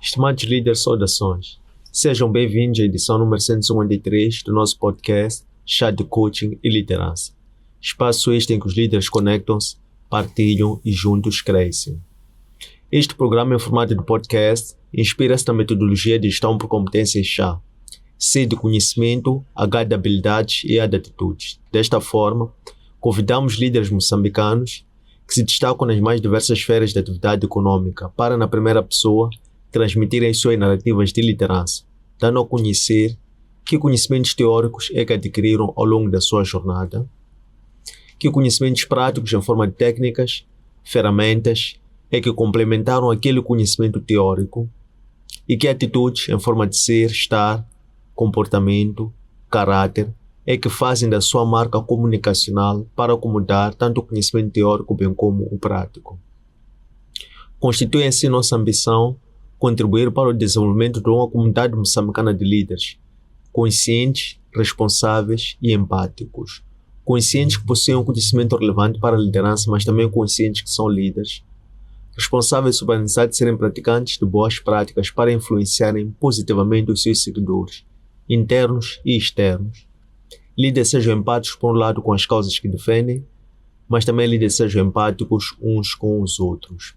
Estimados líderes, saudações. Sejam bem-vindos à edição número 153 do nosso podcast Chá de Coaching e Liderança. Espaço este em que os líderes conectam-se, partilham e juntos crescem. Este programa em formato de podcast inspira-se na metodologia de gestão por competências chá. C de conhecimento, H de habilidades e A de atitudes. Desta forma, convidamos líderes moçambicanos que se destacam nas mais diversas esferas de atividade econômica para, na primeira pessoa, transmitirem suas narrativas de liderança, dando a conhecer que conhecimentos teóricos é que adquiriram ao longo da sua jornada, que conhecimentos práticos em forma de técnicas, ferramentas, é que complementaram aquele conhecimento teórico e que atitudes em forma de ser, estar, comportamento, caráter, é que fazem da sua marca comunicacional para acomodar tanto o conhecimento teórico bem como o prático. Constitui assim nossa ambição contribuir para o desenvolvimento de uma comunidade moçambicana de líderes, conscientes, responsáveis e empáticos. Conscientes que possuem um conhecimento relevante para a liderança, mas também conscientes que são líderes. Responsáveis sobre a necessidade de serem praticantes de boas práticas para influenciarem positivamente os seus seguidores, internos e externos. Líderes sejam empáticos, por um lado, com as causas que defendem, mas também líderes sejam empáticos uns com os outros.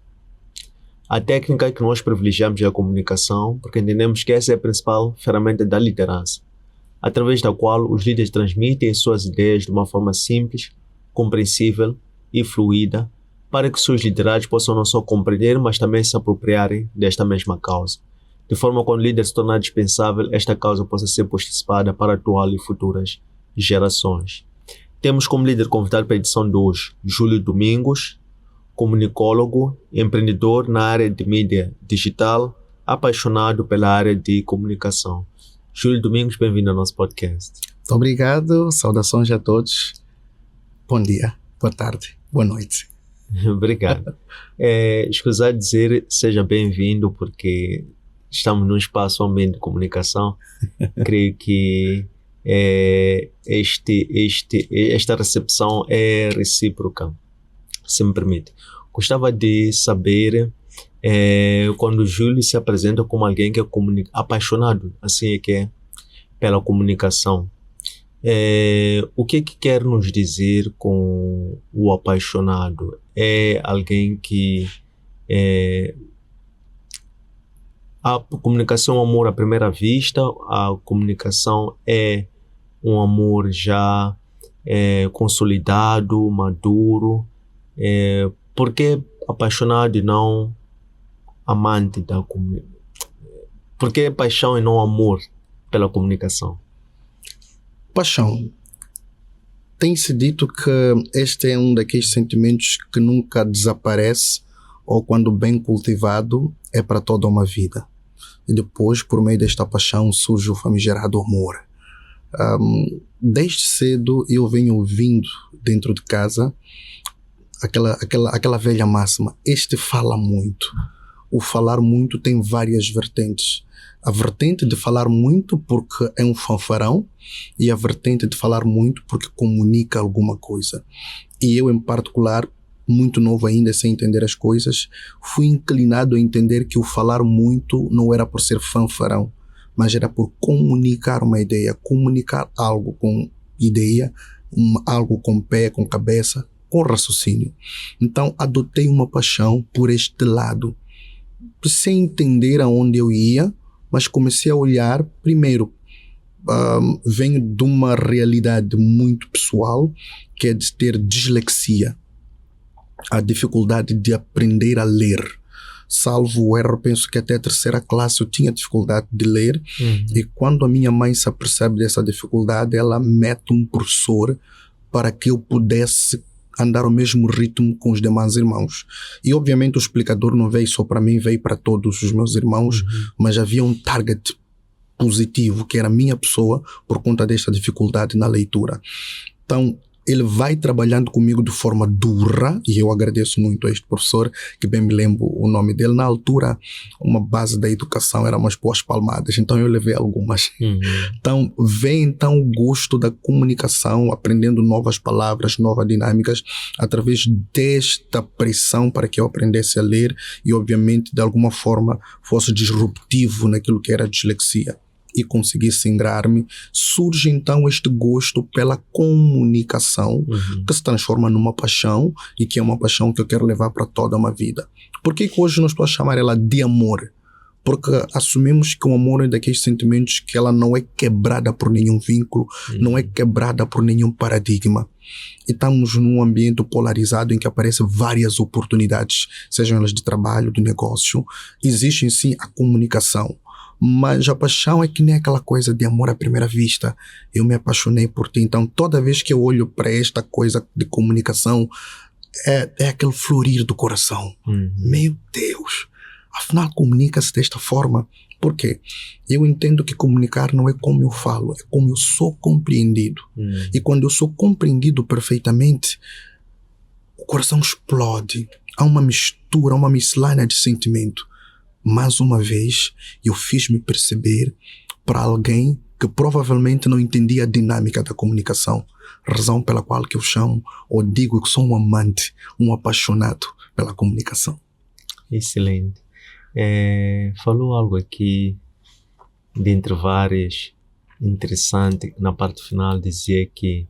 A técnica que nós privilegiamos é a comunicação, porque entendemos que essa é a principal ferramenta da liderança, através da qual os líderes transmitem suas ideias de uma forma simples, compreensível e fluida, para que seus liderados possam não só compreender, mas também se apropriarem desta mesma causa, de forma que quando o líder se tornar dispensável, esta causa possa ser posticipada para a atual e futuras gerações. Temos como líder convidado para a edição de hoje, Júlio Domingos, comunicólogo, empreendedor na área de mídia digital, apaixonado pela área de comunicação. Júlio Domingos, bem-vindo ao nosso podcast. Muito obrigado, saudações a todos. Bom dia, boa tarde, boa noite. Obrigado. Escusar dizer seja bem-vindo porque estamos num espaço ambiente de comunicação. Creio que esta recepção é recíproca, se me permite. Gostava de saber quando o Júlio se apresenta como alguém que é apaixonado, assim é que é, pela comunicação. O que quer nos dizer com o apaixonado? É alguém que a comunicação é um amor à primeira vista, a comunicação é um amor já consolidado, maduro. Por que apaixonado e não amante da comunicação? Por que paixão e não amor pela comunicação? Paixão. Tem-se dito que este é um daqueles sentimentos que nunca desaparece ou, quando bem cultivado, é para toda uma vida. E depois, por meio desta paixão, surge o famigerado amor. Desde cedo eu venho ouvindo dentro de casa aquela velha máxima: este fala muito. O falar muito tem várias vertentes. A vertente de falar muito porque é um fanfarrão e a vertente de falar muito porque comunica alguma coisa. E eu, em particular, muito novo ainda, sem entender as coisas, fui inclinado a entender que o falar muito não era por ser fanfarrão, mas era por comunicar uma ideia, comunicar algo com ideia, algo com pé, com cabeça, com raciocínio. Então adotei uma paixão por este lado, sem entender aonde eu ia, mas comecei a olhar. Primeiro, venho de uma realidade muito pessoal, que é de ter dislexia, a dificuldade de aprender a ler. Salvo o erro, penso que até a terceira classe eu tinha dificuldade de ler. E quando a minha mãe se apercebe dessa dificuldade, ela mete um professor para que eu pudesse andar ao mesmo ritmo com os demais irmãos. E obviamente o explicador não veio só para mim, veio para todos os meus irmãos, mas havia um target positivo, que era a minha pessoa, por conta desta dificuldade na leitura. Então, ele vai trabalhando comigo de forma dura, e eu agradeço muito a este professor, que bem me lembro o nome dele. Na altura, uma base da educação era umas boas palmadas, então eu levei algumas. Então, vem então o gosto da comunicação, aprendendo novas palavras, novas dinâmicas, através desta pressão para que eu aprendesse a ler e, obviamente, de alguma forma, fosse disruptivo naquilo que era a dislexia e conseguisse ingrar-me. Surge então este gosto pela comunicação, que se transforma numa paixão, e que é uma paixão que eu quero levar para toda uma vida. Por que hoje nós podemos chamar ela de amor? Porque assumimos que o amor é daqueles sentimentos que ela não é quebrada por nenhum vínculo, não é quebrada por nenhum paradigma. E estamos num ambiente polarizado em que aparecem várias oportunidades, sejam elas de trabalho, de negócio. Existe sim a comunicação, mas a paixão é que nem aquela coisa de amor à primeira vista. Eu me apaixonei por ti, então toda vez que eu olho para esta coisa de comunicação, é aquele florir do coração. Meu Deus, afinal comunica-se desta forma. Por quê? Eu entendo que comunicar não é como eu falo, é como eu sou compreendido. E quando eu sou compreendido perfeitamente, o coração explode. Há uma mistura, uma miscelânea de sentimento. Mais uma vez, eu fiz-me perceber para alguém que provavelmente não entendia a dinâmica da comunicação, razão pela qual que eu chamo ou digo que sou um amante, um apaixonado pela comunicação. Excelente. Falou algo aqui, dentre várias, interessante, na parte final dizia que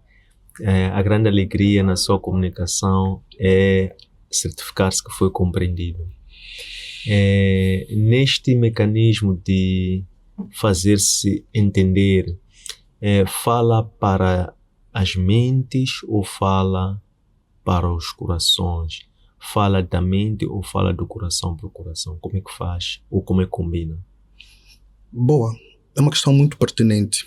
a grande alegria na sua comunicação é certificar-se que foi compreendido. Neste mecanismo de fazer-se entender, fala para as mentes ou fala para os corações? Fala da mente ou fala do coração para o coração? Como é que faz? Ou como é que combina? Boa, é uma questão muito pertinente.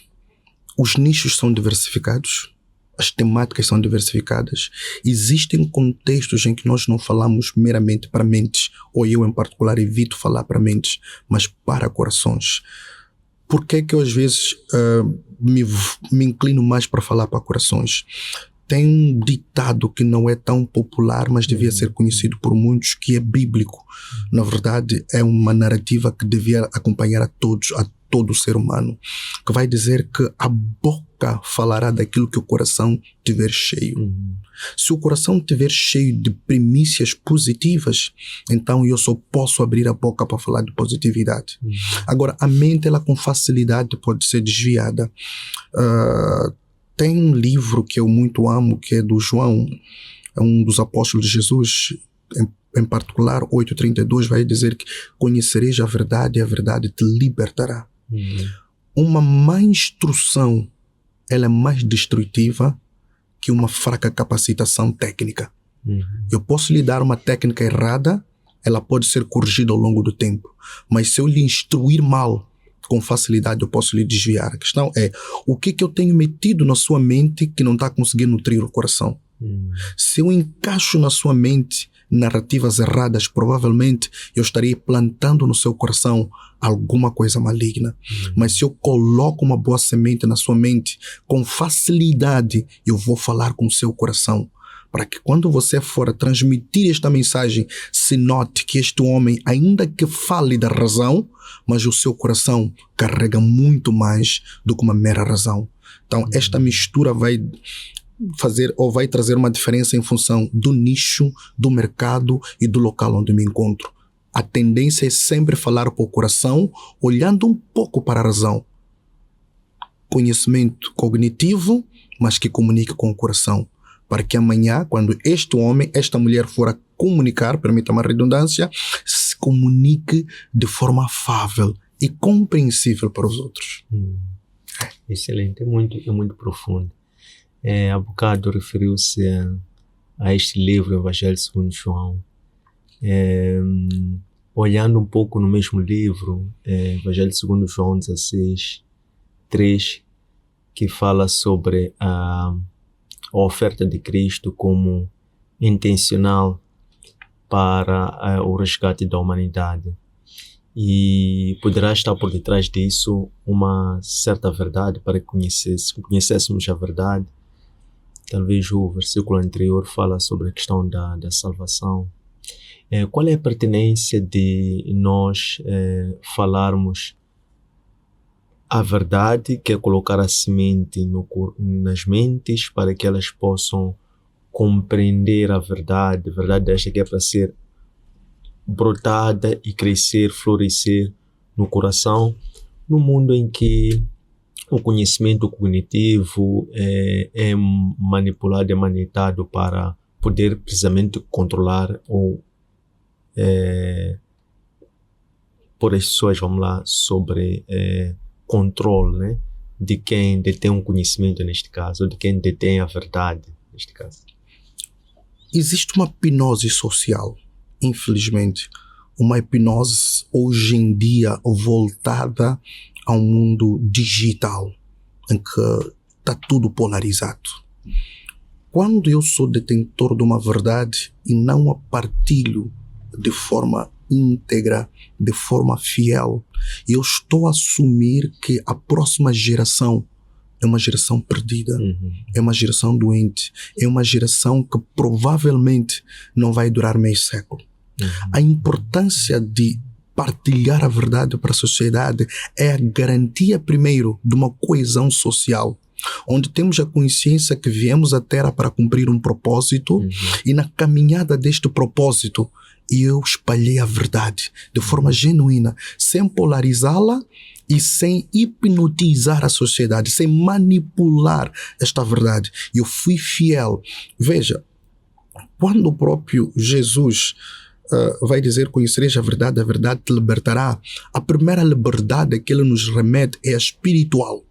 Os nichos são diversificados, as temáticas são diversificadas. Existem contextos em que nós não falamos meramente para mentes, ou eu em particular evito falar para mentes, mas para corações. Por que que eu às vezes me inclino mais para falar para corações? Tem um ditado que não é tão popular, mas devia ser conhecido por muitos, que é bíblico. Na verdade, é uma narrativa que devia acompanhar a todo ser humano, que vai dizer que a boca falará daquilo que o coração tiver cheio. Se o coração estiver cheio de primícias positivas, então eu só posso abrir a boca para falar de positividade. Agora, a mente, ela com facilidade pode ser desviada. Tem um livro que eu muito amo, que é do João, é um dos apóstolos de Jesus, em particular 8:32, vai dizer que conhecereis a verdade e a verdade te libertará. Uma má instrução, ela é mais destrutiva que uma fraca capacitação técnica. Eu posso lhe dar uma técnica errada, ela pode ser corrigida ao longo do tempo, mas se eu lhe instruir mal, com facilidade eu posso lhe desviar. A questão é, o que eu tenho metido na sua mente que não está conseguindo nutrir o coração? Se eu encaixo na sua mente narrativas erradas, provavelmente eu estaria plantando no seu coração alguma coisa maligna. Mas se eu coloco uma boa semente na sua mente, com facilidade eu vou falar com o seu coração, para que quando você for transmitir esta mensagem, se note que este homem, ainda que fale da razão, mas o seu coração carrega muito mais do que uma mera razão. Então, esta mistura vai fazer ou vai trazer uma diferença em função do nicho, do mercado e do local onde me encontro. A tendência é sempre falar para o coração, olhando um pouco para a razão. Conhecimento cognitivo, mas que comunique com o coração. Para que amanhã, quando este homem, esta mulher for a comunicar, permita-me a redundância, se comunique de forma afável e compreensível para os outros. Excelente, é muito profundo. Há bocado referiu-se a este livro, Evangelho segundo João. Olhando um pouco no mesmo livro, Evangelho segundo João 16:3, que fala sobre a oferta de Cristo como intencional para o resgate da humanidade. E poderá estar por detrás disso uma certa verdade, para que conhecêssemos a verdade. talvez o versículo anterior fala sobre a questão da salvação. Qual é a pertinência de nós falarmos a verdade, que é colocar a semente nas mentes para que elas possam compreender a verdade esta que é para ser brotada e crescer, florescer no coração, no mundo em que o conhecimento cognitivo é manipulado, é manietado para poder precisamente controlar ou pôr as pessoas, vamos lá, sobre controle, né, de quem detém um conhecimento neste caso, ou de quem detém a verdade neste caso. Existe uma hipnose social, infelizmente, uma hipnose hoje em dia voltada ao mundo digital, em que está tudo polarizado. Quando eu sou detentor de uma verdade e não a partilho de forma íntegra, de forma fiel, eu estou a assumir que a próxima geração é uma geração perdida, é uma geração doente, é uma geração que provavelmente não vai durar meio século. A importância de partilhar a verdade para a sociedade é a garantia, primeiro, de uma coesão social, onde temos a consciência que viemos à Terra para cumprir um propósito e na caminhada deste propósito eu espalhei a verdade de forma genuína, sem polarizá-la e sem hipnotizar a sociedade, sem manipular esta verdade. Eu fui fiel. Veja, quando o próprio Jesus vai dizer: conhecereis a verdade te libertará, a primeira liberdade que ele nos remete é a espiritual.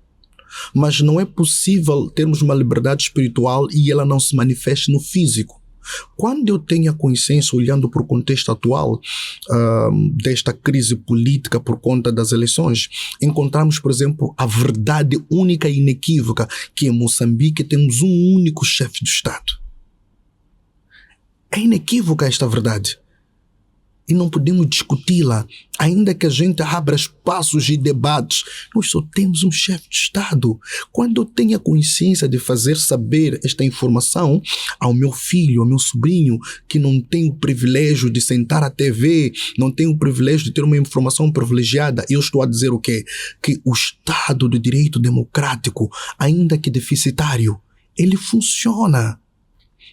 Mas não é possível termos uma liberdade espiritual e ela não se manifeste no físico. Quando eu tenho a consciência, olhando para o contexto atual desta crise política por conta das eleições, encontramos, por exemplo, a verdade única e inequívoca, que em Moçambique temos um único chefe de Estado. É inequívoca esta verdade. E não podemos discuti-la, ainda que a gente abra espaços e debates. Nós só temos um chefe de Estado. Quando eu tenho a consciência de fazer saber esta informação ao meu filho, ao meu sobrinho, que não tem o privilégio de sentar à TV, não tem o privilégio de ter uma informação privilegiada, eu estou a dizer o quê? Que o Estado de Direito Democrático, ainda que deficitário, ele funciona.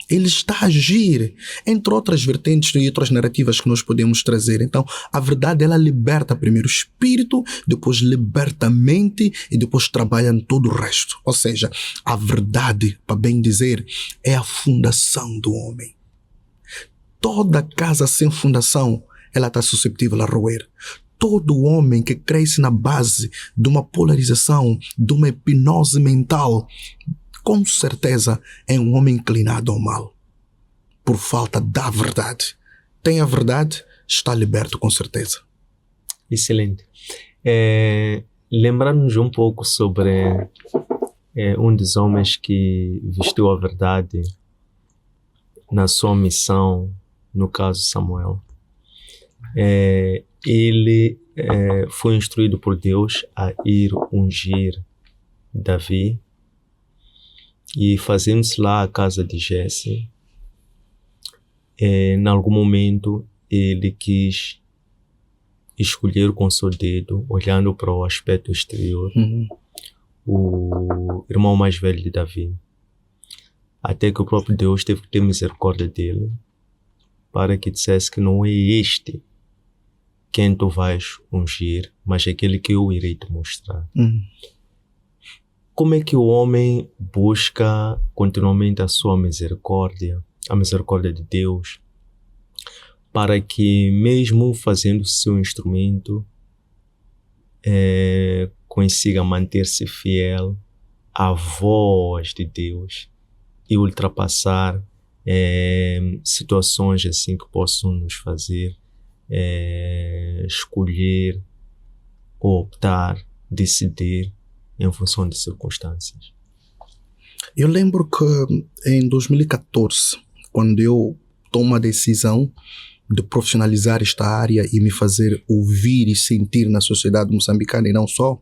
Ele está a agir, entre outras vertentes e outras narrativas que nós podemos trazer. Então, a verdade, ela liberta primeiro o espírito, depois liberta a mente e depois trabalha em todo o resto. Ou seja, a verdade, para bem dizer, é a fundação do homem. Toda casa sem fundação, ela está suscetível a roer. Todo homem que cresce na base de uma polarização, de uma hipnose mental, com certeza é um homem inclinado ao mal, por falta da verdade. Tem a verdade, está liberto com certeza. Excelente. Lembrando-nos um pouco sobre um dos homens que vestiu a verdade na sua missão, no caso Samuel. Ele foi instruído por Deus a ir ungir Davi, e fazendo-se lá a casa de Jesse, em algum momento ele quis escolher com seu dedo, olhando para o aspecto exterior, o irmão mais velho de Davi, até que o próprio Deus teve que ter misericórdia dele, para que dissesse que não é este quem tu vais ungir, mas aquele que eu irei te mostrar. Como é que o homem busca continuamente a sua misericórdia, a misericórdia de Deus, para que mesmo fazendo seu instrumento, consiga manter-se fiel à voz de Deus e ultrapassar situações assim que possam nos fazer escolher, optar, decidir em função de circunstâncias? Eu lembro que em 2014, quando eu tomo a decisão de profissionalizar esta área e me fazer ouvir e sentir na sociedade moçambicana e não só,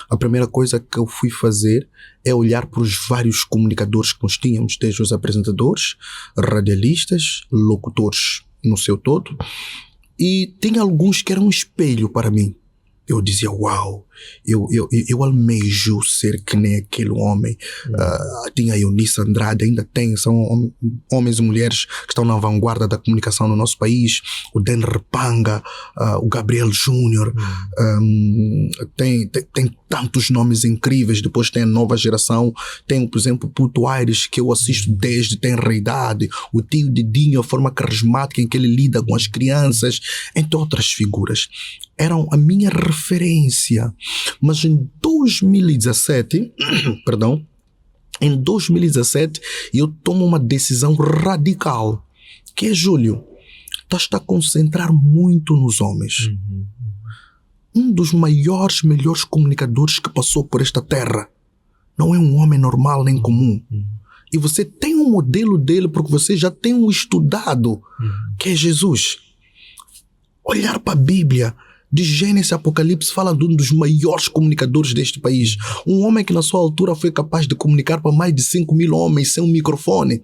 a primeira coisa que eu fui fazer é olhar para os vários comunicadores que nós tínhamos, desde os apresentadores, radialistas, locutores no seu todo, e tinha alguns que eram um espelho para mim. Eu dizia, uau, eu almejo ser que nem aquele homem. Tinha a Eunice Andrade, ainda tem, são homens e mulheres que estão na vanguarda da comunicação no nosso país. O Dan Repanga, o Gabriel Júnior, tem tantos nomes incríveis. Depois tem a nova geração, tem, por exemplo, o Puto Aires, que eu assisto desde tenra idade, o tio Didinho, a forma carismática em que ele lida com as crianças, entre outras figuras. Eram a minha referência. Mas em 2017, perdão, em 2017 eu tomo uma decisão radical, que é, Júlio, estás a concentrar muito nos homens. Um dos melhores comunicadores que passou por esta terra não é um homem normal nem comum. E você tem um modelo dele porque você já tem um estudado, que é Jesus. Olhar para a Bíblia, de Gênesis a Apocalipse, fala de um dos maiores comunicadores deste país. Um homem que na sua altura foi capaz de comunicar para mais de 5.000 homens sem um microfone.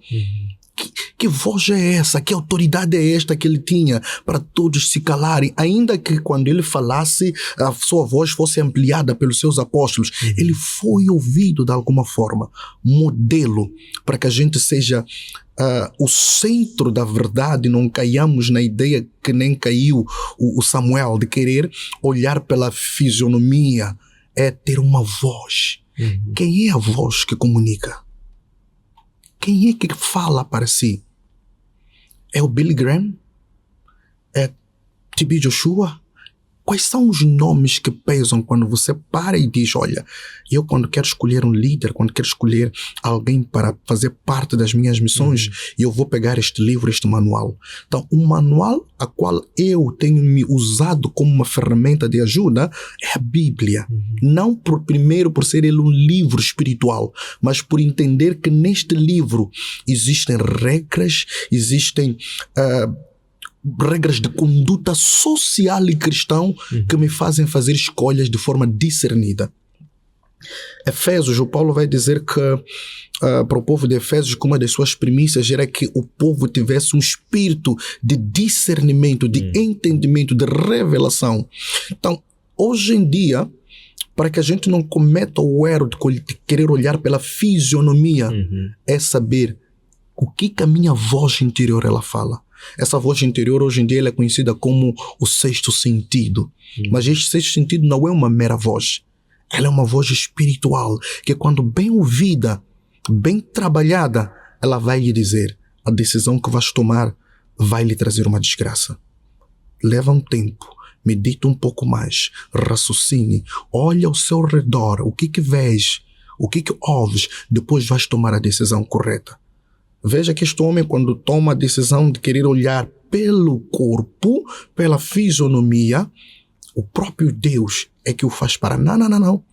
Que voz é essa? Que autoridade é esta que ele tinha para todos se calarem? Ainda que quando ele falasse, a sua voz fosse ampliada pelos seus apóstolos. Ele foi ouvido de alguma forma. Modelo para que a gente seja o centro da verdade, não caiamos na ideia que nem caiu o Samuel, de querer olhar pela fisionomia. É ter uma voz. Quem é a voz que comunica? Quem é que fala para si? É o Billy Graham? É TB Joshua? Quais são os nomes que pesam quando você para e diz, olha, eu quando quero escolher um líder, quando quero escolher alguém para fazer parte das minhas missões, eu vou pegar este livro, este manual. Então, um manual a qual eu tenho me usado como uma ferramenta de ajuda é a Bíblia. Não primeiro por ser ele um livro espiritual, mas por entender que neste livro existem regras, existem regras de conduta social e cristão que me fazem fazer escolhas de forma discernida. Efésios, o Paulo vai dizer que para o povo de Efésios, que uma das suas premissas era que o povo tivesse um espírito de discernimento, de entendimento, de revelação. Então, hoje em dia, para que a gente não cometa o erro de querer olhar pela fisionomia, é saber o que a minha voz interior ela fala. Essa voz interior hoje em dia ela é conhecida como o sexto sentido. Mas este sexto sentido não é uma mera voz. Ela é uma voz espiritual que quando bem ouvida, bem trabalhada, ela vai lhe dizer: a decisão que vais tomar vai lhe trazer uma desgraça. Leva um tempo, medita um pouco mais, raciocine, olha ao seu redor, o que vês, o que ouves, depois vais tomar a decisão correta. Veja que este homem, quando toma a decisão de querer olhar pelo corpo, pela fisionomia, o próprio Deus é que o faz parar. Não.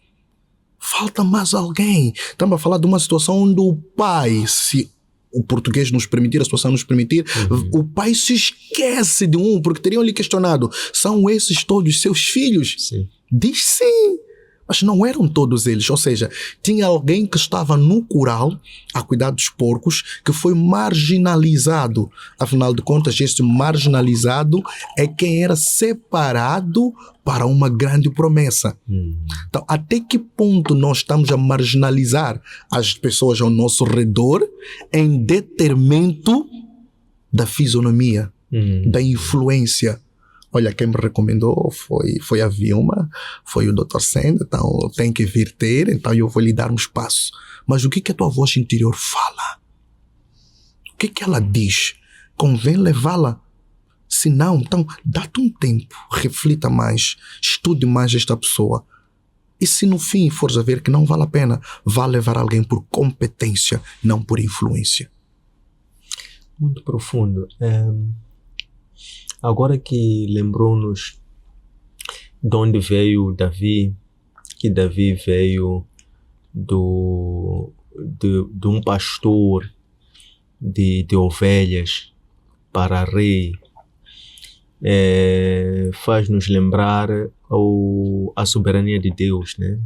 Falta mais alguém. Estamos a falar de uma situação onde o pai, se o português nos permitir, a situação nos permitir, o pai se esquece de porque teriam lhe questionado, são esses todos seus filhos? Sim. Diz sim. Mas não eram todos eles, ou seja, tinha alguém que estava no curral a cuidar dos porcos que foi marginalizado. Afinal de contas, este marginalizado é quem era separado para uma grande promessa. Então, até que ponto nós estamos a marginalizar as pessoas ao nosso redor em detrimento da fisionomia, da influência? Olha, quem me recomendou foi a Vilma, foi o Dr. Sand, então tem que vir ter, então eu vou lhe dar um espaço. Mas o que a tua voz interior fala? O que ela diz? Convém levá-la? Se não, então dá-te um tempo, reflita mais, estude mais esta pessoa. E se no fim fores a ver que não vale a pena, vá levar alguém por competência, não por influência. Muito profundo. Agora que lembrou-nos de onde veio Davi, que Davi veio de um pastor de ovelhas para rei. faz-nos lembrar a soberania de Deus, né?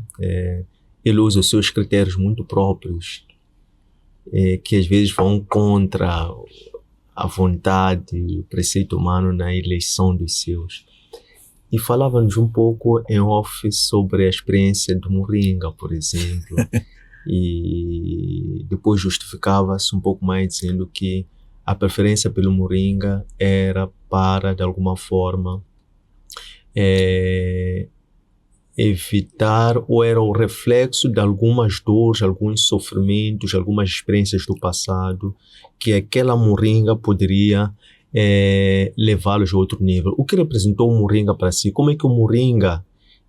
Ele usa os seus critérios muito próprios, que às vezes vão contra a vontade, o preceito humano na eleição dos seus. E falava-nos um pouco em off sobre a experiência do Moringa, por exemplo, e depois justificava-se um pouco mais dizendo que a preferência pelo Moringa era para, de alguma forma, evitar, ou era o reflexo de algumas dores, alguns sofrimentos, algumas experiências do passado, que aquela Moringa poderia levá-los a outro nível. O que representou o Moringa para si? Como é que o Moringa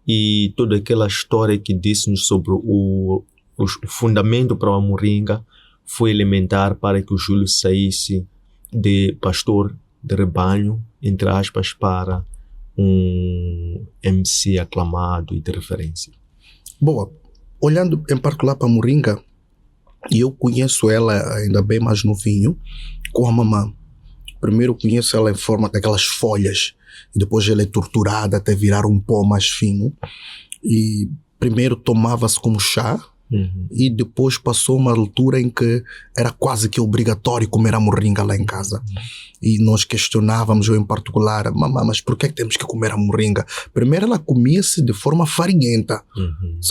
e toda aquela história que disse-nos sobre o fundamento para o Moringa foi elementar para que o Júlio saísse de pastor de rebanho, entre aspas, para um MC aclamado e de referência? Boa, olhando em particular para a Moringa, e eu conheço ela ainda bem mais novinho, com a mamã. Primeiro conheço ela em forma daquelas folhas, e depois ela é torturada até virar um pó mais fino. E primeiro tomava-se como chá, e depois passou uma altura em que era quase que obrigatório comer a Moringa lá em casa. E nós questionávamos, eu em particular, mamãe, mas por que temos que comer a Moringa? Primeiro ela comia-se de forma farinhenta.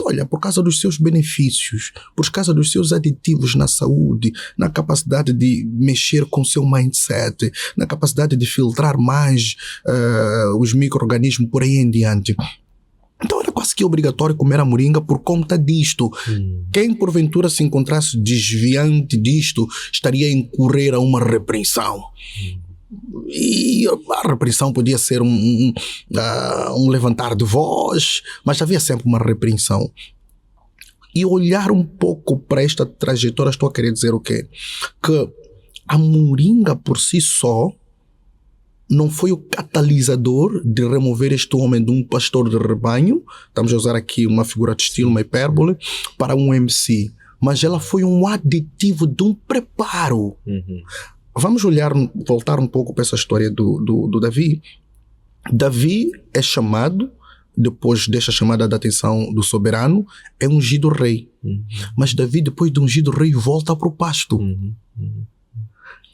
Olha, por causa dos seus benefícios, por causa dos seus aditivos na saúde, na capacidade de mexer com o seu mindset, na capacidade de filtrar mais os micro-organismos por aí em diante. Então era quase que obrigatório comer a Moringa por conta disto. Quem porventura se encontrasse desviante disto estaria a incorrer a uma repreensão. E a repreensão podia ser um levantar de voz, mas havia sempre uma repreensão. E olhar um pouco para esta trajetória, estou a querer dizer o quê? Que a Moringa por si só não foi o catalisador de remover este homem de um pastor de rebanho, estamos a usar aqui uma figura de estilo, uma hipérbole, para um MC. Mas ela foi um aditivo de um preparo. Vamos voltar um pouco para essa história do Davi. Davi é chamado, depois desta chamada da atenção do soberano, é ungido rei. Mas Davi, depois de ungido rei, volta para o pasto.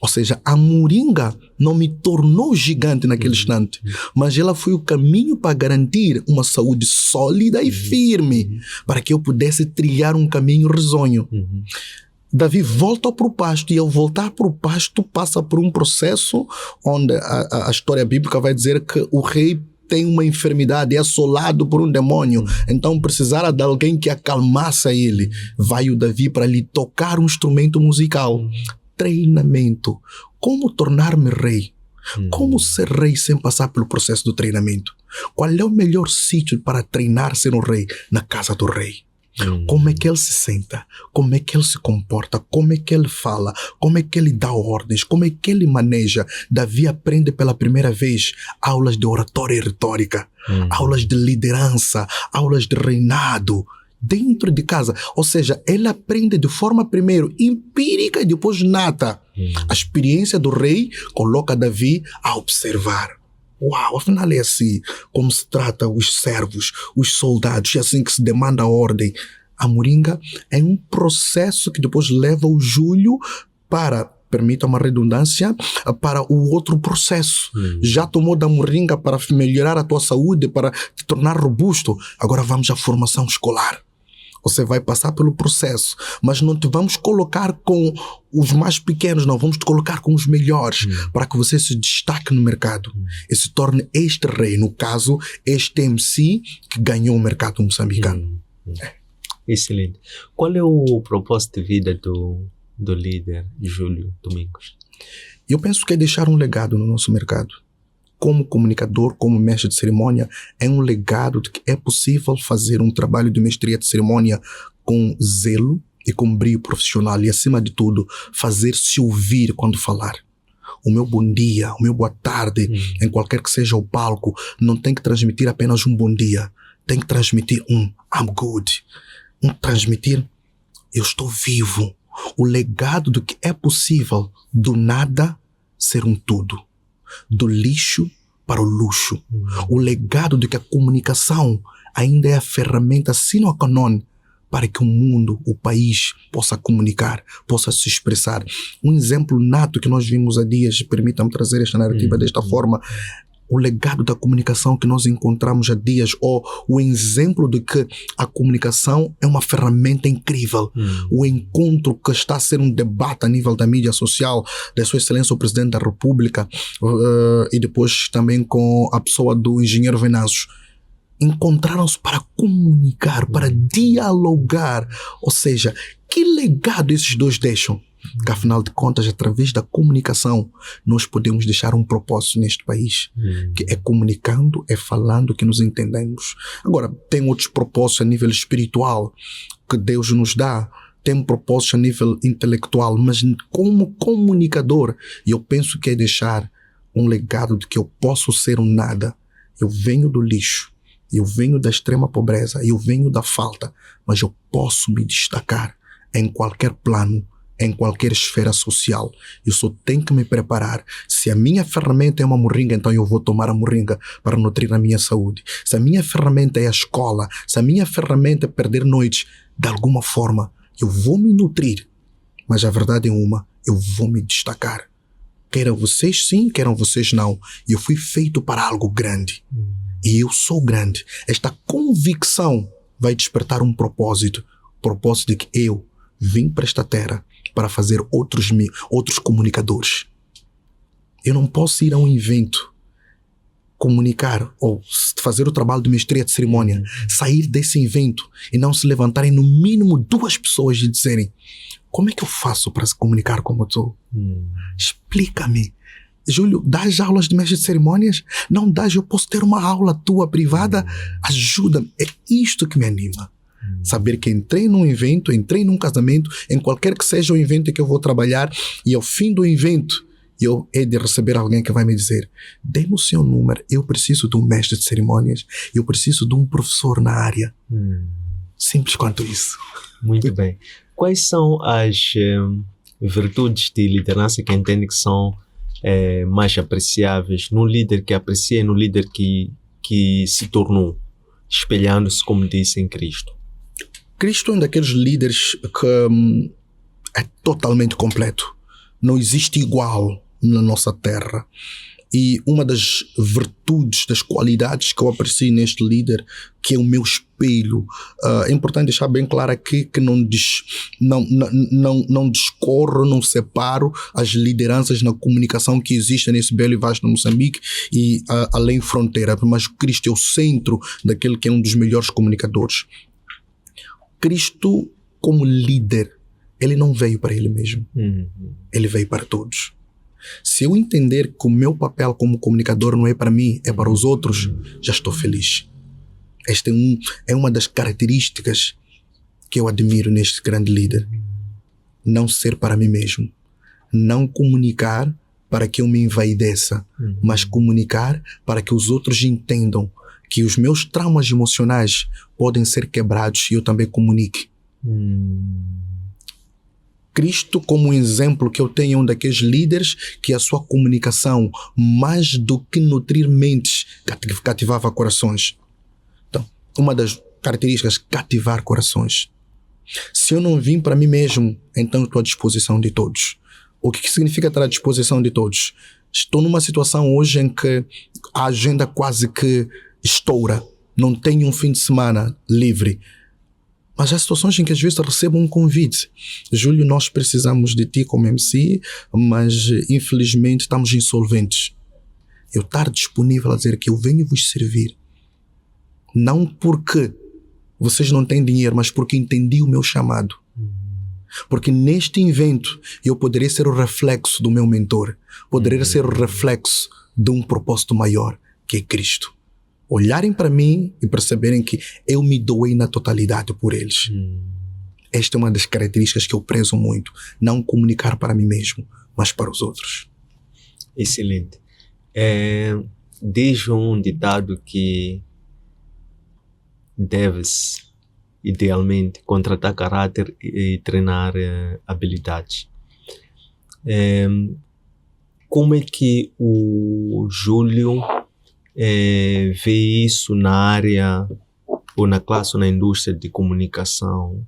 Ou seja, a Moringa não me tornou gigante naquele instante, mas ela foi o caminho para garantir uma saúde sólida e firme, para que eu pudesse trilhar um caminho risonho. Davi volta para o pasto, e ao voltar para o pasto passa por um processo onde a história bíblica vai dizer que o rei tem uma enfermidade, é assolado por um demônio, então precisara de alguém que acalmasse ele. Vai o Davi para lhe tocar um instrumento musical. Treinamento. Como tornar-me rei? Como ser rei sem passar pelo processo do treinamento? Qual é o melhor sítio para treinar ser um rei? Na casa do rei. Como é que ele se senta? Como é que ele se comporta? Como é que ele fala? Como é que ele dá ordens? Como é que ele maneja? Davi aprende pela primeira vez aulas de oratória e retórica, aulas de liderança, aulas de reinado, dentro de casa. Ou seja, ele aprende de forma primeiro empírica e depois nata. A experiência do rei coloca Davi a observar. Uau, afinal é assim como se trata os servos, os soldados, é assim que se demanda a ordem. A Moringa é um processo que depois leva o Júlio para, permita uma redundância, para o outro processo. Já tomou da Moringa para melhorar a tua saúde, para te tornar robusto. Agora vamos à formação escolar. Você vai passar pelo processo, mas não te vamos colocar com os mais pequenos, não, vamos te colocar com os melhores, para que você se destaque no mercado e se torne este rei, no caso, este MC que ganhou o mercado moçambicano. Excelente. Qual é o propósito de vida do líder Júlio Domingos? Eu penso que é deixar um legado no nosso mercado. Como comunicador, como mestre de cerimônia, é um legado de que é possível fazer um trabalho de mestria de cerimônia com zelo e com brio profissional e, acima de tudo, fazer-se ouvir quando falar. O meu bom dia, o meu boa tarde, em qualquer que seja o palco, não tem que transmitir apenas um bom dia. Tem que transmitir I'm good. Transmitir eu estou vivo. O legado do que é possível do nada ser um tudo. Do lixo para o luxo. O legado de que a comunicação ainda é a ferramenta sine qua non para que o mundo, o país, possa comunicar, possa se expressar. Um exemplo nato que nós vimos há dias, permitam-me trazer esta narrativa desta forma, o legado da comunicação que nós encontramos há dias, ou o exemplo de que a comunicação é uma ferramenta incrível. O encontro que está a ser um debate a nível da mídia social, da Sua Excelência o Presidente da República, e depois também com a pessoa do engenheiro Venazos, encontraram-se para comunicar, para dialogar. Ou seja, que legado esses dois deixam? Que afinal de contas, através da comunicação, nós podemos deixar um propósito neste país, que é comunicando, é falando, que nos entendemos. Agora, tem outros propósitos a nível espiritual que Deus nos dá, tem um propósito a nível intelectual, mas como comunicador, eu penso que é deixar um legado de que eu posso ser um nada. Eu venho do lixo, eu venho da extrema pobreza, eu venho da falta, mas eu posso me destacar em qualquer plano, em qualquer esfera social. Eu só tenho que me preparar. Se a minha ferramenta é uma moringa, então eu vou tomar a moringa para nutrir a minha saúde. Se a minha ferramenta é a escola, se a minha ferramenta é perder noites, de alguma forma eu vou me nutrir. Mas a verdade é uma, eu vou me destacar. Queiram vocês sim, queiram vocês não. Eu fui feito para algo grande. E eu sou grande. Esta convicção vai despertar um propósito. O propósito de que eu vim para esta terra para fazer outros comunicadores. Eu não posso ir a um evento, comunicar ou fazer o trabalho de mestria de cerimônia, sair desse evento e não se levantarem no mínimo 2 pessoas e dizerem: como é que eu faço para se comunicar como eu sou? Explica-me. Júlio, dás aulas de mestre de cerimônias? Não dás, eu posso ter uma aula tua privada? Ajuda-me. É isto que me anima. Saber que entrei num evento, entrei num casamento, em qualquer que seja o evento que eu vou trabalhar, e ao fim do evento eu hei de receber alguém que vai me dizer: dê-me o seu número, eu preciso de um mestre de cerimônias, eu preciso de um professor na área. Simples quanto isso. Muito bem. Quais são as virtudes de liderança que entende que são mais apreciáveis no líder que aprecia e no líder que se tornou, espelhando-se, como disse, em Cristo? Cristo é um daqueles líderes que é totalmente completo. Não existe igual na nossa terra. E uma das virtudes, das qualidades que eu aprecio neste líder, que é o meu espelho, é importante deixar bem claro aqui que não discorro, não separo as lideranças na comunicação que existem nesse belo e vasto Moçambique e além fronteira, mas Cristo é o centro daquele que é um dos melhores comunicadores. Cristo, como líder, ele não veio para ele mesmo. Ele veio para todos. Se eu entender que o meu papel como comunicador não é para mim, é para os outros, já estou feliz. Esta é uma das características que eu admiro neste grande líder. Não ser para mim mesmo. Não comunicar para que eu me envaideça, mas comunicar para que os outros entendam que os meus traumas emocionais podem ser quebrados e eu também comunique. Cristo, como um exemplo que eu tenho, é um daqueles líderes que a sua comunicação, mais do que nutrir mentes, cativava corações. Então, uma das características, cativar corações. Se eu não vim para mim mesmo, então eu estou à disposição de todos. O que significa estar à disposição de todos? Estou numa situação hoje em que a agenda quase que estoura. Não tenho um fim de semana livre. Mas há situações em que às vezes recebo um convite. Júlio, nós precisamos de ti como MC, mas infelizmente estamos insolventes. Eu estar disponível a dizer que eu venho vos servir. Não porque vocês não têm dinheiro, mas porque entendi o meu chamado. Porque neste evento eu poderia ser o reflexo do meu mentor. Poderia ser o reflexo de um propósito maior, que é Cristo. Olharem para mim e perceberem que eu me doei na totalidade por eles. Esta é uma das características que eu prezo muito. Não comunicar para mim mesmo, mas para os outros. Excelente. Diz um ditado que deve-se, idealmente, contratar caráter e treinar habilidades. Como é que o Júlio vê isso na área ou na classe ou na indústria de comunicação?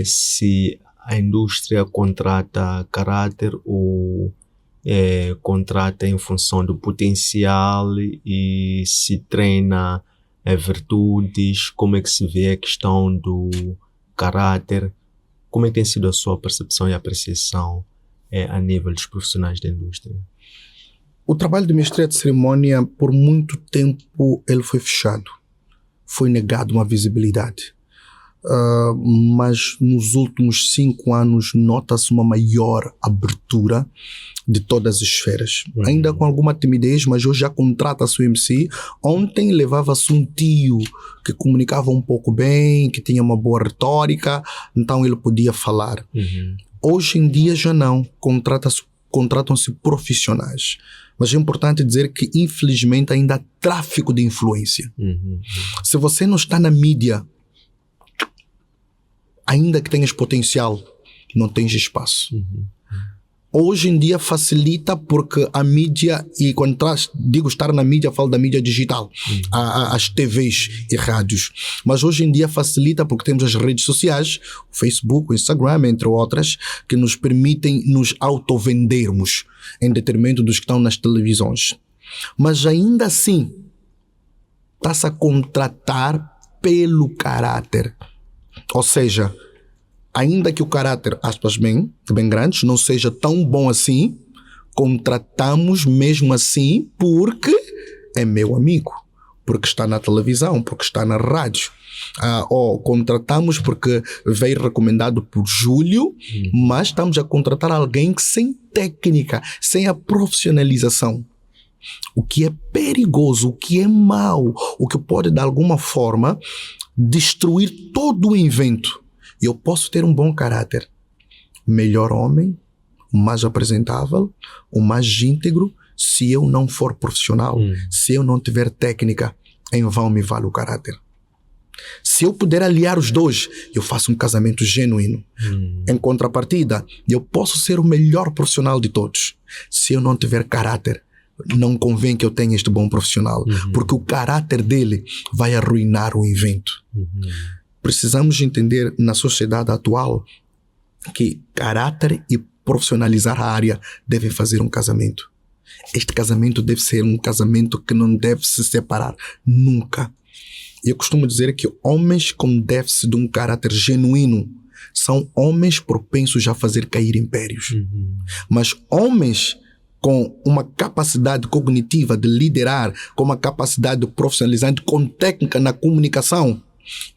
Se a indústria contrata caráter ou contrata em função do potencial e se treina virtudes? Como é que se vê a questão do caráter? Como é que tem sido a sua percepção e apreciação a nível dos profissionais da indústria? O trabalho de mestre de cerimônia, por muito tempo, ele foi fechado. Foi negado uma visibilidade. Mas nos últimos 5 anos nota-se uma maior abertura de todas as esferas. Ainda com alguma timidez, mas hoje já contrata-se o MC. Ontem levava-se um tio que comunicava um pouco bem, que tinha uma boa retórica, então ele podia falar. Hoje em dia já não, contratam-se profissionais. Mas é importante dizer que, infelizmente, ainda há tráfico de influência. Se você não está na mídia, ainda que tenhas potencial, não tens espaço. Hoje em dia facilita porque a mídia, e quando digo estar na mídia, falo da mídia digital, as TVs e rádios. Mas hoje em dia facilita porque temos as redes sociais, o Facebook, o Instagram, entre outras, que nos permitem nos autovendermos em detrimento dos que estão nas televisões. Mas ainda assim, está-se a contratar pelo caráter. Ou seja, ainda que o caráter, aspas bem grandes, não seja tão bom assim, contratamos mesmo assim porque é meu amigo, porque está na televisão, porque está na rádio. Ou contratamos porque veio recomendado por Júlio, mas estamos a contratar alguém que sem técnica, sem a profissionalização. O que é perigoso, o que é mau, o que pode de alguma forma destruir todo o evento. Eu posso ter um bom caráter, melhor homem, mais apresentável, o mais íntegro, se eu não for profissional, se eu não tiver técnica, em vão me vale o caráter. Se eu puder aliar os dois, eu faço um casamento genuíno. Em contrapartida, eu posso ser o melhor profissional de todos. Se eu não tiver caráter, não convém que eu tenha este bom profissional, porque o caráter dele vai arruinar o evento. Precisamos entender na sociedade atual que caráter e profissionalizar a área devem fazer um casamento. Este casamento deve ser um casamento que não deve se separar nunca. Eu costumo dizer que homens com déficit de um caráter genuíno são homens propensos a fazer cair impérios. Mas homens com uma capacidade cognitiva de liderar, com uma capacidade profissionalizante, com técnica na comunicação,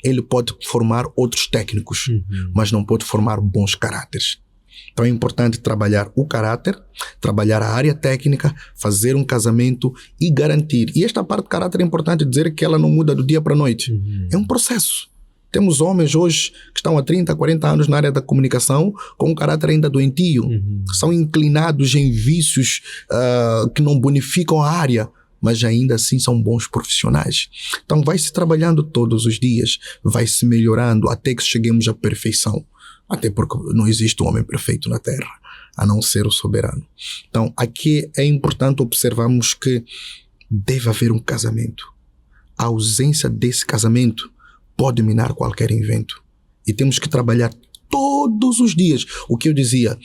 ele pode formar outros técnicos, mas não pode formar bons caráteres. Então é importante trabalhar o caráter, trabalhar a área técnica, fazer um casamento e garantir. E esta parte do caráter é importante dizer que ela não muda do dia para a noite. É um processo. Temos homens hoje que estão há 30, 40 anos na área da comunicação com um caráter ainda doentio, que são inclinados em vícios que não bonificam a área, mas ainda assim são bons profissionais. Então vai-se trabalhando todos os dias, vai-se melhorando até que cheguemos à perfeição. Até porque não existe um homem perfeito na Terra, a não ser o soberano. Então aqui é importante observarmos que deve haver um casamento. A ausência desse casamento pode minar qualquer evento. E temos que trabalhar todos os dias. O que eu dizia,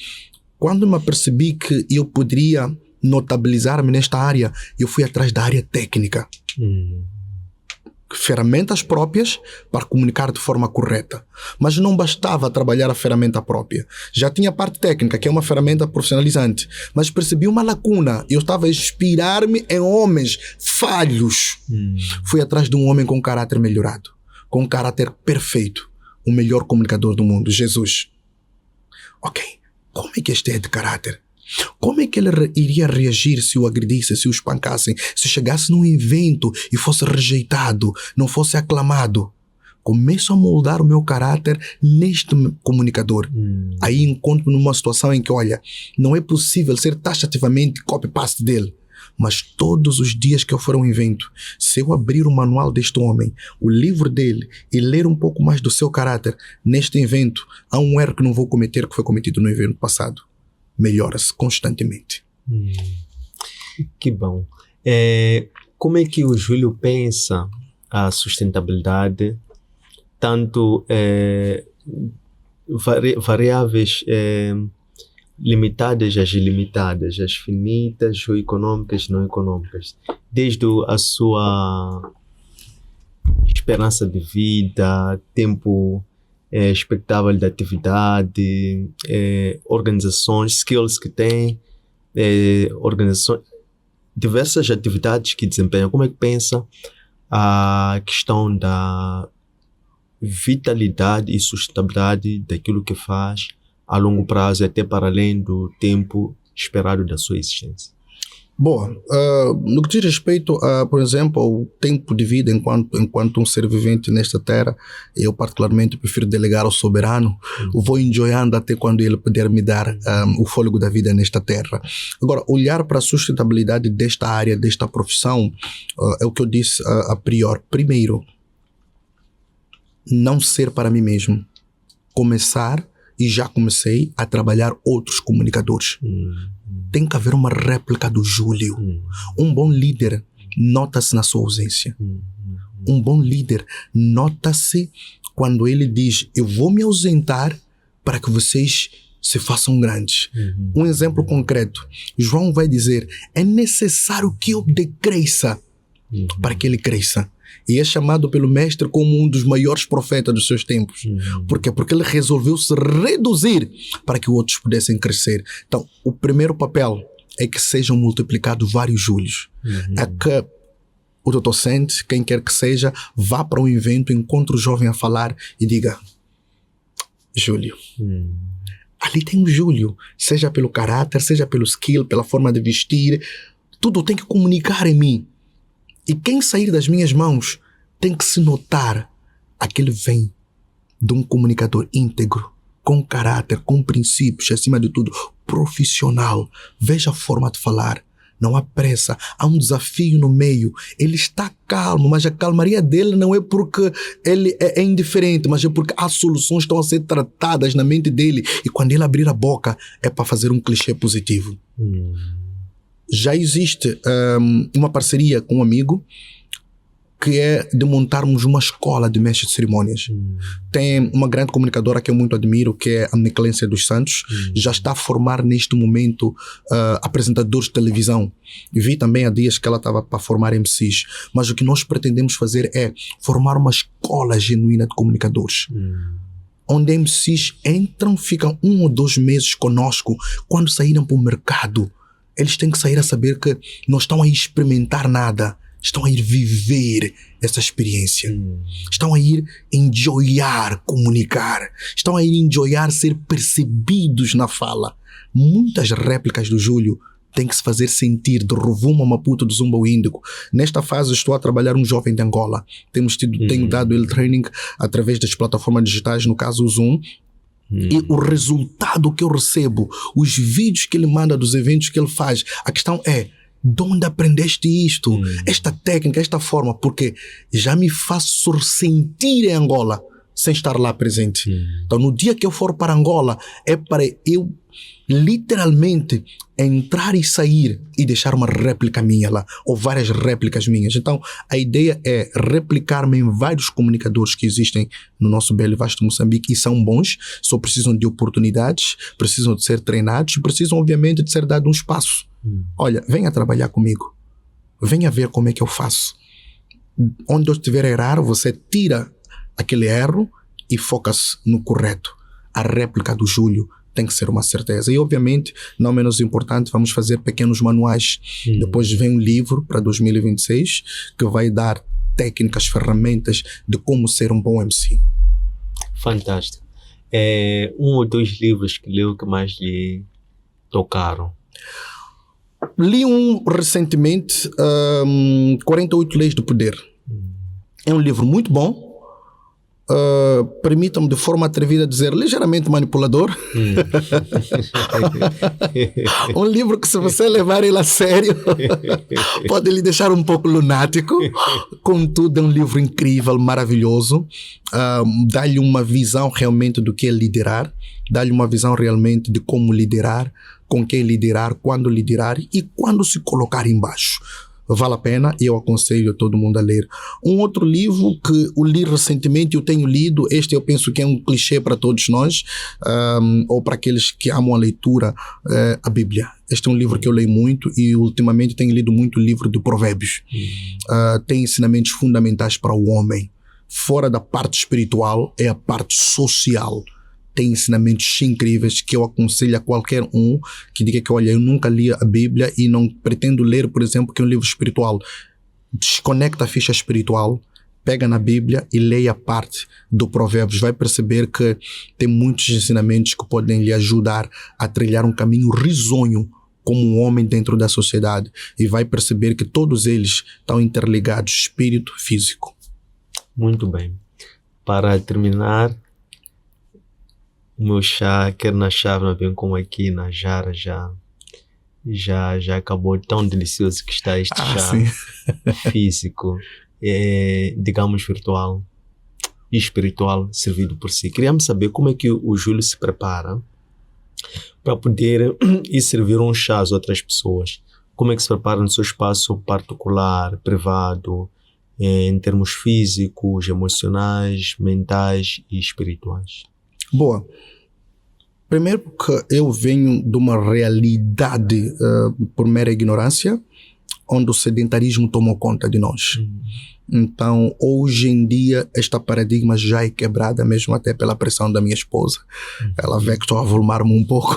quando me apercebi que eu poderia notabilizar-me nesta área, eu fui atrás da área técnica. Ferramentas próprias para comunicar de forma correta. Mas não bastava trabalhar a ferramenta própria. Já tinha a parte técnica, que é uma ferramenta profissionalizante. Mas percebi uma lacuna. Eu estava a inspirar-me em homens falhos. Fui atrás de um homem com caráter melhorado, com um caráter perfeito, o melhor comunicador do mundo, Jesus. Ok, como é que este é de caráter? Como é que ele iria reagir se o agredissem, se o espancassem, se chegasse num evento e fosse rejeitado, não fosse aclamado? Começo a moldar o meu caráter neste comunicador. Aí encontro-me numa situação em que, olha, não é possível ser taxativamente copy-paste dele. Mas todos os dias que eu for a um evento, se eu abrir o manual deste homem, o livro dele, e ler um pouco mais do seu caráter, neste evento, há um erro que não vou cometer que foi cometido no evento passado. Melhora-se constantemente. Que bom. como é que o Júlio pensa a sustentabilidade, tanto variáveis limitadas às ilimitadas, as finitas ou econômicas não econômicas, desde a sua esperança de vida, tempo expectável de atividade, organizações, skills que tem, organizações, diversas atividades que desempenha. Como é que pensa a questão da vitalidade e sustentabilidade daquilo que faz a longo prazo, até para além do tempo esperado da sua existência? Boa. No que diz respeito a, por exemplo, ao tempo de vida enquanto um ser vivente nesta terra, eu particularmente prefiro delegar ao soberano. Vou enjoyando até quando ele puder me dar o fôlego da vida nesta terra. Agora, olhar para a sustentabilidade desta área, desta profissão, é o que eu disse a priori. Primeiro, não ser para mim mesmo. Começar, e já comecei a trabalhar outros comunicadores. Tem que haver uma réplica do Júlio. Um bom líder nota-se na sua ausência. Um bom líder nota-se quando ele diz: eu vou me ausentar para que vocês se façam grandes. Um exemplo concreto. João vai dizer: é necessário que eu decresça para que ele cresça. E é chamado pelo mestre como um dos maiores profetas dos seus tempos. Por quê? Porque ele resolveu se reduzir para que outros pudessem crescer. Então, o primeiro papel é que sejam multiplicados vários Júlios. É que o Dr. Sente, quem quer que seja, vá para um evento, encontre o jovem a falar e diga: Júlio. Ali tem um Júlio. Seja pelo caráter, seja pelo skill, pela forma de vestir. Tudo tem que comunicar em mim. E quem sair das minhas mãos tem que se notar que ele vem de um comunicador íntegro, com caráter, com princípios, acima de tudo, profissional. Veja a forma de falar. Não há pressa, há um desafio no meio. Ele está calmo, mas a calmaria dele não é porque ele é indiferente, mas é porque as soluções estão a ser tratadas na mente dele. E quando ele abrir a boca, é para fazer um clichê positivo. Já existe uma parceria com um amigo que é de montarmos uma escola de mestres de cerimônias. Tem uma grande comunicadora que eu muito admiro, que é a Niclência dos Santos. Já está a formar neste momento apresentadores de televisão. Vi também há dias que ela estava para formar MCs. Mas o que nós pretendemos fazer é formar uma escola genuína de comunicadores. Onde MCs entram, ficam 1 ou 2 meses conosco. Quando saírem para o mercado, eles têm que sair a saber que não estão a ir experimentar nada. Estão a ir viver essa experiência. Estão a ir enjoyar comunicar. Estão a ir enjoyar ser percebidos na fala. Muitas réplicas do Júlio têm que se fazer sentir, do Rovuma Maputo, do Zumba Índico. Nesta fase estou a trabalhar um jovem de Angola. Tenho dado ele training através das plataformas digitais, no caso o Zoom. E o resultado que eu recebo, os vídeos que ele manda dos eventos que ele faz, a questão é: de onde aprendeste isto? Esta técnica, esta forma, porque já me faço sentir em Angola sem estar lá presente. Então, no dia que eu for para Angola, é para eu literalmente entrar e sair e deixar uma réplica minha lá, ou várias réplicas minhas. Então, a ideia é replicar-me em vários comunicadores que existem no nosso belo e vasto Moçambique e são bons, só precisam de oportunidades, precisam de ser treinados, precisam, obviamente, de ser dado um espaço. Olha, venha trabalhar comigo. Venha ver como é que eu faço. Onde eu estiver a errar, você tira aquele erro e foca-se no correto. A réplica do Júlio tem que ser uma certeza. E, obviamente, não menos importante, vamos fazer pequenos manuais. Depois vem um livro para 2026 que vai dar técnicas, ferramentas de como ser um bom MC. Fantástico. 1 ou 2 livros que leu que mais lhe tocaram? Li um recentemente, 48 Leis do Poder. É um livro muito bom. Permitam-me de forma atrevida dizer ligeiramente manipulador. Um livro que, se você levar ele a sério, pode lhe deixar um pouco lunático. Contudo, é um livro incrível, maravilhoso. Dá-lhe uma visão realmente do que é liderar, dá-lhe uma visão realmente de como liderar, com quem liderar, quando liderar e quando se colocar embaixo. vale a pena e eu aconselho todo mundo a ler. Um outro livro que eu li recentemente, eu tenho lido, este eu penso que é um clichê para todos nós, ou para aqueles que amam a leitura, a Bíblia. Este é um livro que eu leio muito e ultimamente tenho lido muito o livro de Provérbios. Tem ensinamentos fundamentais para o homem. Fora da parte espiritual, é a parte social. Tem ensinamentos incríveis que eu aconselho a qualquer um que diga que, olha, eu nunca li a Bíblia e não pretendo ler, por exemplo, que é um livro espiritual. Desconecta a ficha espiritual, pega na Bíblia e leia a parte do Provérbios. Vai perceber que tem muitos ensinamentos que podem lhe ajudar a trilhar um caminho risonho como um homem dentro da sociedade. E vai perceber que todos eles estão interligados, espírito, físico. Muito bem. Para terminar, o meu chá, quer na chávena, bem como aqui na jarra, já acabou. Tão delicioso que está este chá Sim. físico, digamos virtual e espiritual, servido por si. Queríamos saber como é que o Júlio se prepara para poder ir servir um chá às outras pessoas. Como é que se prepara no seu espaço particular, privado, em termos físicos, emocionais, mentais e espirituais? Boa. Primeiro porque eu venho de uma realidade por mera ignorância, onde o sedentarismo tomou conta de nós. Então, hoje em dia, este paradigma já é quebrada, mesmo até pela pressão da minha esposa. Ela vê que estou a volumar-me um pouco.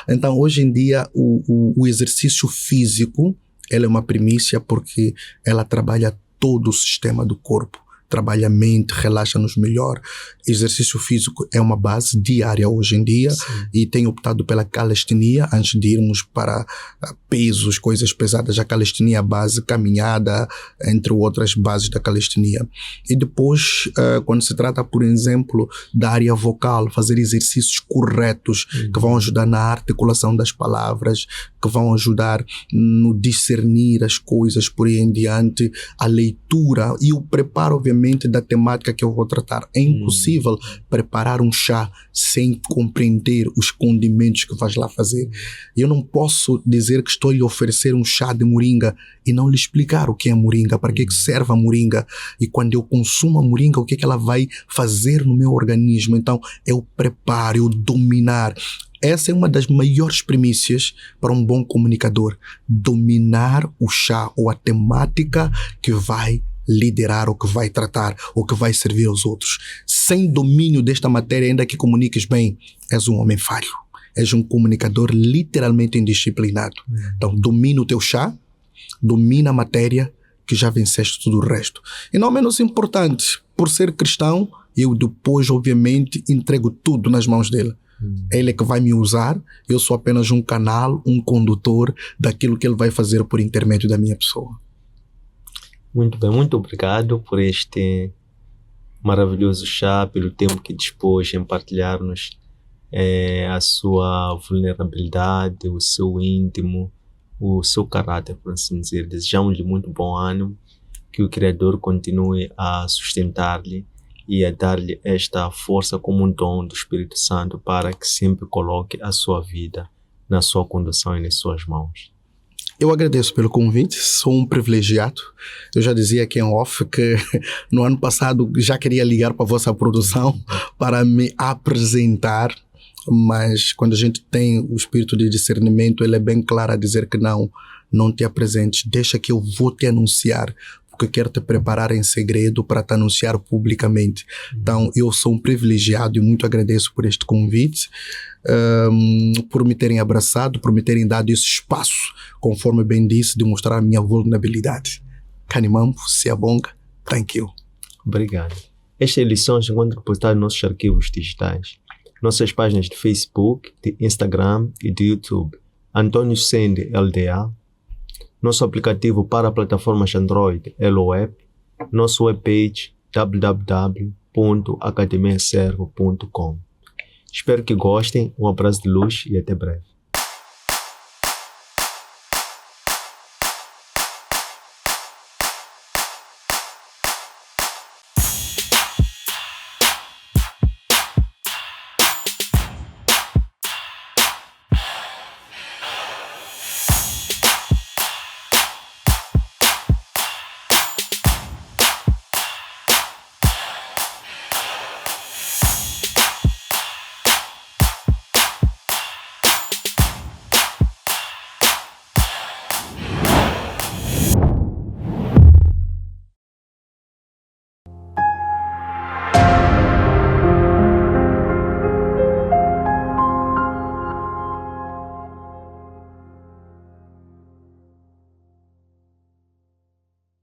Então, hoje em dia, o exercício físico, ela é uma primícia porque ela trabalha todo o sistema do corpo. Trabalha a mente, relaxa-nos melhor. Exercício físico é uma base diária hoje em dia. Sim. E tenho optado pela calistenia antes de irmos para pesos, coisas pesadas. A calistenia é a base, caminhada, entre outras bases da calistenia. E depois, quando se trata, por exemplo, da área vocal, fazer exercícios corretos que vão ajudar na articulação das palavras, que vão ajudar no discernir as coisas por aí em diante, a leitura e o preparo, obviamente, da temática que eu vou tratar. É impossível preparar um chá sem compreender os condimentos que vais lá fazer. Eu não posso dizer que estou a lhe oferecer um chá de moringa e não lhe explicar o que é moringa, para que serve a moringa e quando eu consumo a moringa, o que é que ela vai fazer no meu organismo. Então, eu preparo, eu dominar. Essa é uma das maiores primícias para um bom comunicador. Dominar o chá ou a temática que vai liderar, ou que vai tratar, ou que vai servir aos outros. Sem domínio desta matéria, ainda que comuniques bem, és um homem falho. És um comunicador literalmente indisciplinado. Então, domina o teu chá, domina a matéria, que já venceste tudo o resto. E não menos importante, por ser cristão, eu depois, obviamente, entrego tudo nas mãos dele. Ele é que vai me usar, eu sou apenas um canal, um condutor daquilo que ele vai fazer por intermédio da minha pessoa. Muito bem, muito obrigado por este maravilhoso chá, pelo tempo que dispôs em partilhar-nos a sua vulnerabilidade, o seu íntimo, o seu caráter, por assim dizer. Desejamos-lhe muito bom ânimo, que o Criador continue a sustentar-lhe e a dar-lhe esta força como um dom do Espírito Santo para que sempre coloque a sua vida na sua condução e nas suas mãos. Eu agradeço pelo convite, sou um privilegiado. Eu já dizia aqui em off que no ano passado já queria ligar para a vossa produção para me apresentar, mas quando a gente tem o espírito de discernimento, ele é bem claro a dizer que não te apresentes, deixa que eu vou te anunciar, porque eu quero te preparar em segredo para te anunciar publicamente. Então, eu sou um privilegiado e muito agradeço por este convite, por me terem abraçado, por me terem dado esse espaço, conforme bem disse, de mostrar a minha vulnerabilidade. Kanimambo, Siabonga, thank you. Obrigado. Estas lições encontram depositadas nos nossos arquivos digitais, nossas páginas de Facebook, de Instagram e de YouTube. Antônio Sende LDA, nosso aplicativo para plataformas Android, LOAP, nosso webpage www.academiaservo.com. Espero que gostem, um abraço de luz e até breve.